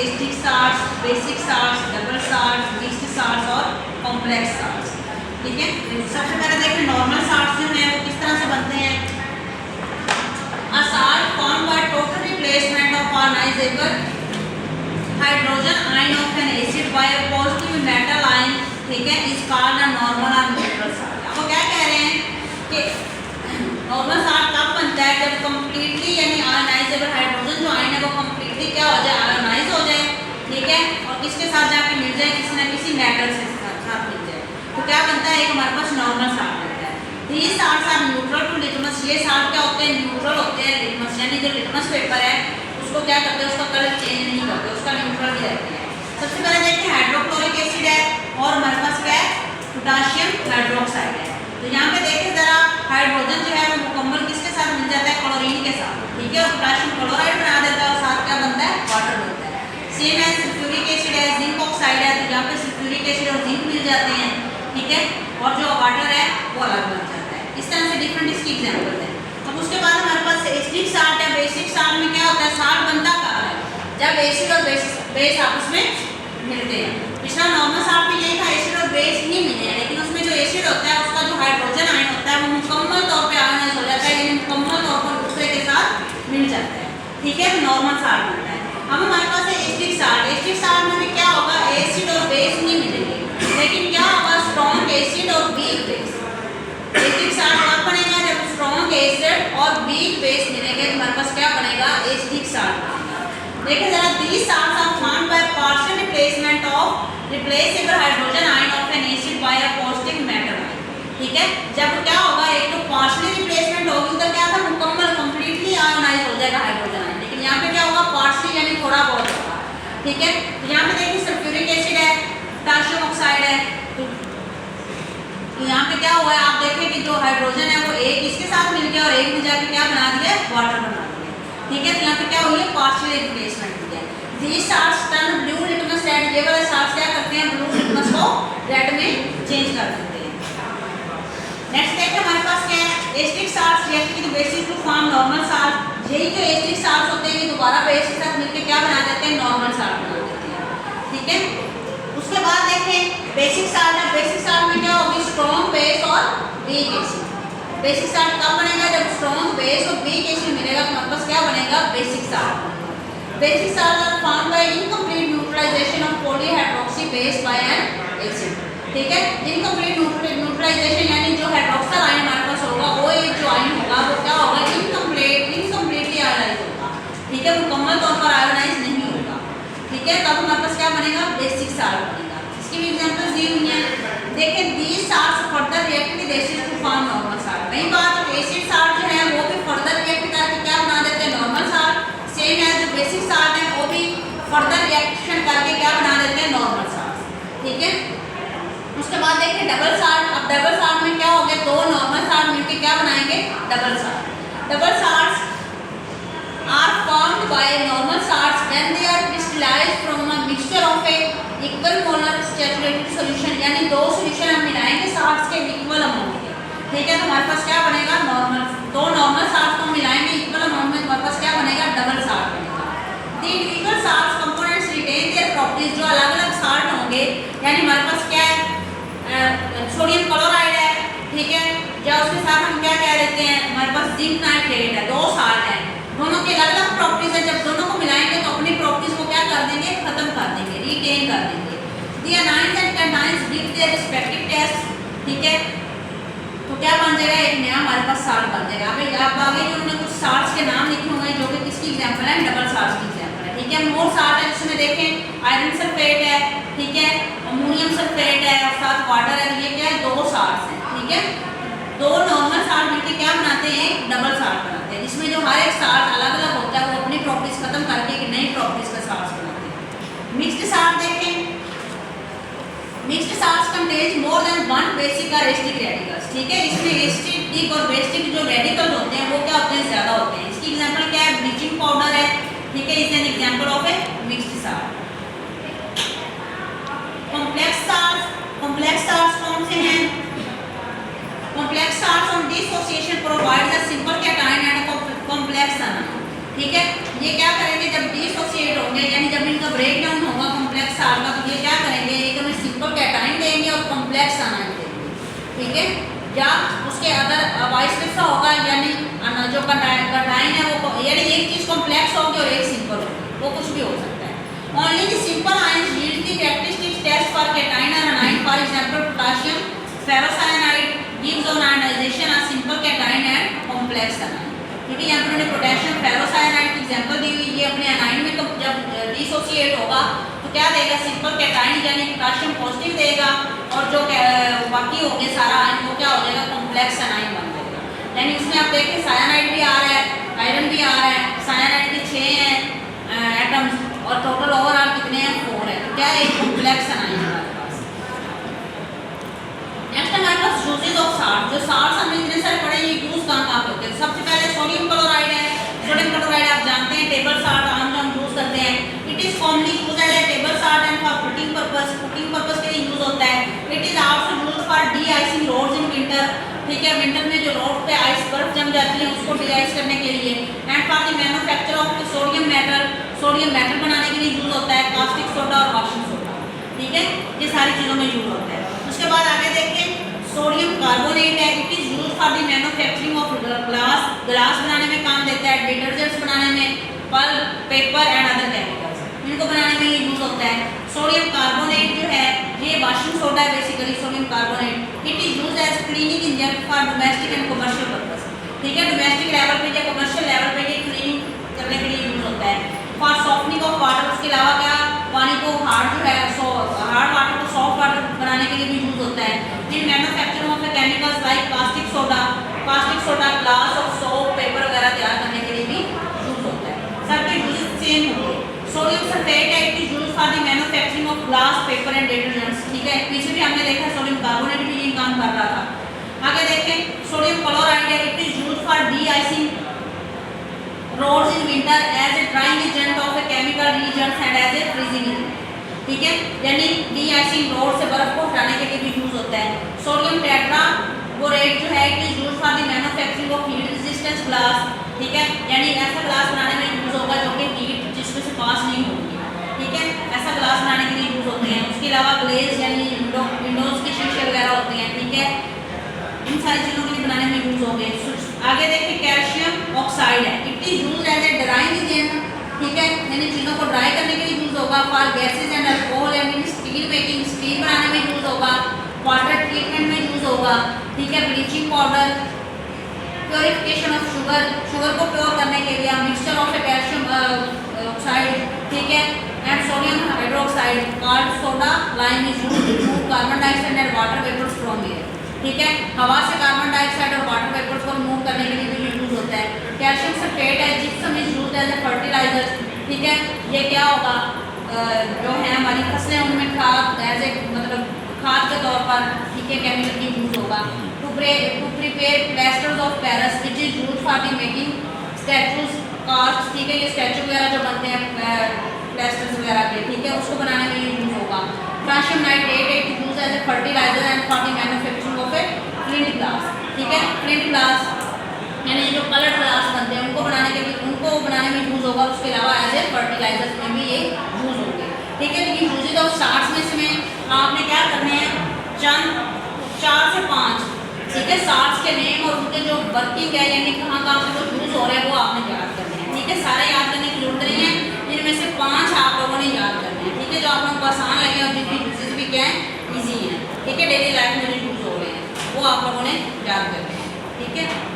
Acidic salts, basic salts, double salts, mixed salts और complex salts. ठीक है, सबसे पहले देखें नॉर्मल साल्ट्स जो हैं वो किस तरह से बनते हैं। A salt formed by total replacement of ionisable hydrogen ion of an acid by a positive metal ion, ठीक है, इज कॉल्ड अ नॉर्मल और न्यूट्रल साल्ट। अब वो क्या कह रहे हैं कि नॉर्मल साल्ट कब बनता है, जब कंप्लीटली यानी आयनाइजेबल हाइड्रोजन जो आयन है वो कंप्लीटली क्या हो जाए, आयनाइज हो जाए, ठीक है, और किसके साथ जाके मिल जाए, किसी न किसी मेटल से साथ मिल जाए, तो क्या बनता है, एक हमारे पास नॉर्मल साल्ट बनता है। These salts are neutral to litmus. ये साल्ट क्या होते हैं, न्यूट्रल होते हैं लिटमस, यानी जो लिटमस पेपर है उसको क्या करते हैं, उसका कलर चेंज नहीं करते, उसका न्यूट्रल ही रहते हैं। सबसे पहले देखते हैं हाइड्रोक्लोरिक एसिड है और हमारे पास क्या है, पोटाशियम हाइड्रोक्साइड है। तो यहाँ पे देखिए जरा, हाइड्रोजन जो है वो मुकम्मल किसके साथ मिल जाता है, क्लोरीन के साथ, ठीक है, और पोटाशियम क्लोराइड बना देता है और साथ क्या बनता है, वाटर बनता है। सेम है सल्फ्यूरिक एसिड है, जिंक ऑक्साइड है, तो यहाँ पे सल्फ्यूरिक एसिड और जिंक मिल जाते हैं, ठीक है, और जो वाटर है वो अलग बन जाता है। इस तरह से डिफरेंट इसकी एग्जाम्पल है। अब उसके बाद हमारे पास एसिडिक साल्ट है। बेसिक साल्ट में क्या होता है, साल्ट बनता कहाँ है, जब एसिड और बेस आपस में मिलते हैं। पिछला नॉर्मल साल्ट में यही था, एसिड और बेस ही मिले हैं, लेकिन उसमें जो एसिड होता है उसका जो हाइड्रोजन आयन होता है वो मुकम्मल तौर पे आयनाइज हो जाता है, यानी मुकम्मल तौर पर दूसरे के साथ मिल जाता है, ठीक है, नॉर्मल साल्ट बनता है। अब हमारे पास है एसिडिक साल्ट। एसिडिक साल्ट में भी क्या होगा, एसिड और बेस नहीं मिलेंगे, लेकिन क्या होगा, स्ट्रॉन्ग एसिड और वीक बेस। एसिडिक साल्ट कब बनेगा, जब स्ट्रॉन्ग एसिड और वीक बेस मिलेंगे, तो हमारे पास क्या बनेगा, एसिडिक साल्ट बनेगा। देखिए जरा, these salts are formed by partial replacement of replaceable hydrogen ion of an acid by a positive metal ion, ठीक है। जब क्या होगा, एक तो पार्शियली रिप्लेसमेंट होगी, उधर क्या था, मुकम्मल कंप्लीटली आयनाइज हो जाएगा हाइड्रोजन आयन, लेकिन यहाँ पे क्या होगा, पार्शियली यानी थोड़ा बहुत होगा, ठीक है। तो यहाँ पे देखिए सल्फ्यूरिक एसिड है, पोटाशियम ऑक्साइड है, तो यहाँ पे क्या हुआ है, आप देखें कि जो हाइड्रोजन है वो एक इसके साथ मिल गया और एक में जाके क्या बना दिया, वाटर बना दिया, ठीक है। तो यहाँ पे क्या हुई है, पार्शियल रिप्लेसमेंट हुई है। These salts turn blue litmus red। ये वाले साल्ट्स क्या करते हैं, ब्लू लिटमस को रेड में चेंज कर देते हैं। नेक्स्ट देखिए हमारे पास क्या है, acidic salts react with bases to form normal salt. यही जो एसिडिक साल्ट्स होते हैं ये दोबारा बेस के साथ मिलकर क्या बना देते हैं, नॉर्मल साल्ट बना देते हैं, ठीक है। उसके बाद देखें बेसिक साल्ट है। बेसिक साल्ट में क्या होगी, स्ट्रॉन्ग बेस और वीक एसिड। बेसिक साल्ट कब बनेगा, जब स्ट्रॉन्ग बेस और वीक एसिड मिलेगा, तो हमारे पास क्या बनेगा, basic salt. Basic salt are formed by incomplete neutralisation of polyhydroxy base by an acid, ठीक है। इनकम्प्लीट न्यूट्रलाइजेशन यानी जो हाइड्रोक्साइल आयन हमारे पास होगा, वो एक जो आयन होगा वो क्या होगा, इनकम्प्लीटली आयनाइज होगा, ठीक है, मुकम्मल तौर पर आयनाइज नहीं होगा, ठीक है। तब हमारे पास क्या बनेगा, बेसिक साल्ट बनेगा। इसकी भी एग्जांपल्स दी हुई हैं। देखिए these salts further react with acid to form normal salt. कई बार एसिड साल्ट जो है वो भी फर्दर रिएक्ट करके क्या बना देते हैं, नॉर्मल साल्ट। सेम है जो बेसिक साल्ट है वो भी फर्दर रिएक्शन करके क्या बना देते हैं, नॉर्मल साल्ट, ठीक है। उसके बाद देखिए डबल साल्ट। अब डबल साल्ट में क्या हो गया, दो नॉर्मल साल्ट मिलकर क्या बनाएंगे, double salt. Double salts are formed by normal salts when they are crystallised from a mixture of a equal molar saturated solution, यानी दो सॉल्यूशन हम मिलाएंगे साल्ट्स के इक्वल अमाउंट के, ठीक है। तो हमारे पास क्या बनेगा, नॉर्मल, दो नॉर्मल साल्ट को मिलाएंगे इक्वल अमाउंट में, हमारे पास क्या बनेगा, डबल साल्ट बनेगा। The individual salts components retain their properties. जो अलग अलग साल्ट होंगे, यानी हमारे पास क्या है, सोडियम क्लोराइड है, ठीक है, या उसके साथ हम क्या कह देते हैं, हमारे पास जिंक नाइट्रेट है, दो साल्ट है, दोनों की अलग अलग प्रॉपर्टीज है। जब दोनों को मिलाएंगे तो अपनी प्रॉपर्टीज को क्या कर देंगे, खत्म कर देंगे, रिटेन कर देंगे। The anions and cations give their respective test, ठीक है। तो क्या बन जाएगा, एक नया हमारे पास साल्ट बन जाएगा। अभी आप आगे जो उन्होंने कुछ साल्ट्स के नाम लिखे हुए हैं जो कि किसकी एग्जांपल है, डबल साल्ट्स की एग्जांपल है, ठीक है। मोर साल्ट है जिसमें देखें आयरन सल्फेट है, ठीक है, अमोनियम सल्फेट है और साथ वाटर है, ये क्या है, दो साल्ट्स हैं, ठीक है। दो नॉर्मल साल्ट मिलकर क्या बनाते हैं, डबल साल्ट बनाते हैं, जिसमें जो हर एक साल्ट अलग अलग होता है वो अपनी प्रॉपर्टीज खत्म करके एक नई प्रॉपर्टीज का साल्ट बनाते हैं। मिक्स्ड साल्ट देखें। Mixed salts contains more than one basic और एसिडिक रेडिकल्स, ठीक है। इसमें एसिडिक और बेसिक जो रेडिकल्स होते हैं वो क्या होते हैं, ज्यादा होते हैं। इसकी एग्जांपल क्या है, ब्लीचिंग पाउडर है, ठीक है, is an example of A mixed salt. Complex salts कौन से हैं, complex salts on dissociation provides a simple cation and complex ion, ठीक है। ये क्या करेंगे, जब डिसोसिएट होंगे यानी जब इनका ब्रेक ठीक है, या उसके अदर वाइस वर्सा होगा, यानी जो कंटाइन है वो, यानी एक चीज़ कॉम्प्लेक्स होगी और एक सिंपल होगी, वो कुछ भी हो सकता है। Only the simple ions yield the characteristic test for cation और anion, for example potassium ferrocyanide gives on ionization a simple cation and complex anion। क्योंकि यहाँ पर उन्होंने पोटेशियम फेरोसाइनाइड की एग्जांपल दी हुई, ये अपने एनाइन में जब डिसोसिएट होगा तो क्या देगा, सिंपल कैटाइन यानी पोटेशियम पॉजिटिव देगा, और जो बाकी हो गए सारा आयन वो क्या हो जाएगा, कॉम्प्लेक्स एनाइन बन जाएगा। यानी उसमें आप देखिए साइनाइड भी आ रहा है, आयरन भी आ रहा है, साइनाइड के 6 हैं एटम्स और टोटल ओवरऑल कितने हैं, 4 है, तो क्या है, एक कॉम्प्लेक्स एनाइन है हमारे पास। नेक्स्ट हमारे पास यूजेस ऑफ साल्ट, जो साल्ट हमने इतने सारे पढ़े, ये यूज कहाँ होते हैं। सबसे पहले सोडियम क्लोराइड है, सोडियम क्लोराइड आप जानते हैं टेबल साल्ट आम जो हम यूज करते हैं। It is commonly used as a table salt and for cooking purpose, cooking purpose के लिए यूज होता है। It is also used for de icing roads in winter, ठीक है, विंटर में जो रोड पे आइस बर्फ जम जाती है उसको डी आइस करने के लिए। And for the manufacture of sodium metal, sodium metal बनाने के लिए यूज होता है, कास्टिक सोडा और वॉशिंग सोडा, ठीक है, ये सारी चीज़ों में यूज होता है। उसके बाद आगे देखें, सोडियम कार्बोनेट है, it is used for the manufacturing of glass, glass बनाने में काम देता है, डिटर्जेंट्स बनाने में, pulp, paper and other chemicals, इनको बनाने में ये यूज होता है। सोडियम कार्बोनेट जो है ये वॉशिंग सोडा है basically, sodium carbonate. It is used as cleaning agent for domestic and commercial purpose, ठीक है, डोमेस्टिक लेवल पे या कमर्शियल लेवल पे ये क्लीनिंग करने के लिए यूज होता है। फॉर सॉफ्टनिंग ऑफ वाटर, उसके अलावा क्या, पानी को हार्ड जो है, हार्ड वाटर को सॉफ्ट वाटर बनाने के लिए भी यूज होता है। In manufacturing of chemicals like caustic soda, glass और सोप, पेपर वगैरह तैयार करने के लिए भी यूज होता है। सबके यूजेस सेम होंगे। सोडियम सल्फेट है, it is used for the manufacturing of glass, paper and detergents, ठीक है, पीछे भी हमने देखा सोडियम कार्बोनेट भी ये काम कर रहा था। आगे देखें, सोडियम क्लोराइड है, it is used for de icing roads in winter as a drying agent of a chemical reagents and as a freezing agent, ठीक है, यानी डी आइसिंग रोड से बर्फ को हटाने के लिए भी यूज होता है। सोडियम टेट्राबोरेट जो है, it is used for the manufacturing of heat resistance glass, ठीक है, यानी ऐसा ग्लास बनाने में यूज होगा जो कि हीट जिसमें से पास नहीं होगी, ठीक है, ऐसा ग्लास बनाने के लिए यूज होते हैं। उसके अलावा ग्लेज यानी विंडोज के शीशे वगैरह होते हैं, ठीक है, इन सारी चीज़ों के लिए बनाने में यूज हो गए। आगे देखिए, कैल्शियम ऑक्साइड है, it is used as a drying agent, ठीक है, यानी चीज़ों को ड्राई करने के लिए यूज होगा। For gases and alcohol and steel making, steel बनाने में यूज होगा। वाटर ट्रीटमेंट में यूज होगा, ठीक है, bleaching powder, purification of sugar, sugar को प्योर करने के लिए, mixture of a calcium oxide, ठीक है, and sodium hydroxide called soda lime is used to remove carbon dioxide and water vapours from air, ठीक है, हवा से कार्बन डाइऑक्साइड और वाटर वेपर्स को रिमूव करने के लिए भी यूज होता है। कैल्शियम सल्फेट है, gypsum is used as a fertiliser, ठीक है, ये क्या होगा, जो है हमारी फसलें उनमें खाद एज ए मतलब खाद के तौर पर, ठीक है, केमिकल की यूज होगा। To prepare plasters of Paris which is used for the making statues cast, ठीक है, ये स्टैचू वगैरह जो बनते हैं प्लास्टर्स वगैरह के, ठीक है, उसको बनाने में यूज होगा। Potassium nitrate it is used as a fertiliser and for the manufacturing of a flint glass, ठीक है, फ्लिंट ग्लास यानी जो कलर ग्लास बनते हैं उनको बनाने के लिए, उनको बनाने में यूज होगा। उसके अलावा एज ए फर्टिलाइजर में भी ये यूज होंगे, ठीक है। तो ये यूजेज ऑफ साल्ट्स में से आपने क्या करने हैं, चंद 4 से 5, ठीक है, साल्ट्स के नेम और उनके जो वर्किंग है यानी कहाँ कहाँ से वो यूज हो रहे हैं वो आपने याद करने हैं, ठीक है, सारे याद करने की जरूरत नहीं है, इनमें से 5 आप लोगों ने याद करने हैं, ठीक है, जो आप लोगों को आसान लगे और जिनकी यूजेज भी क्या है, ईजी है, ठीक है, डेली लाइफ में जो यूज हो रहे हैं वो आप लोगों ने याद करने हैं, ठीक है।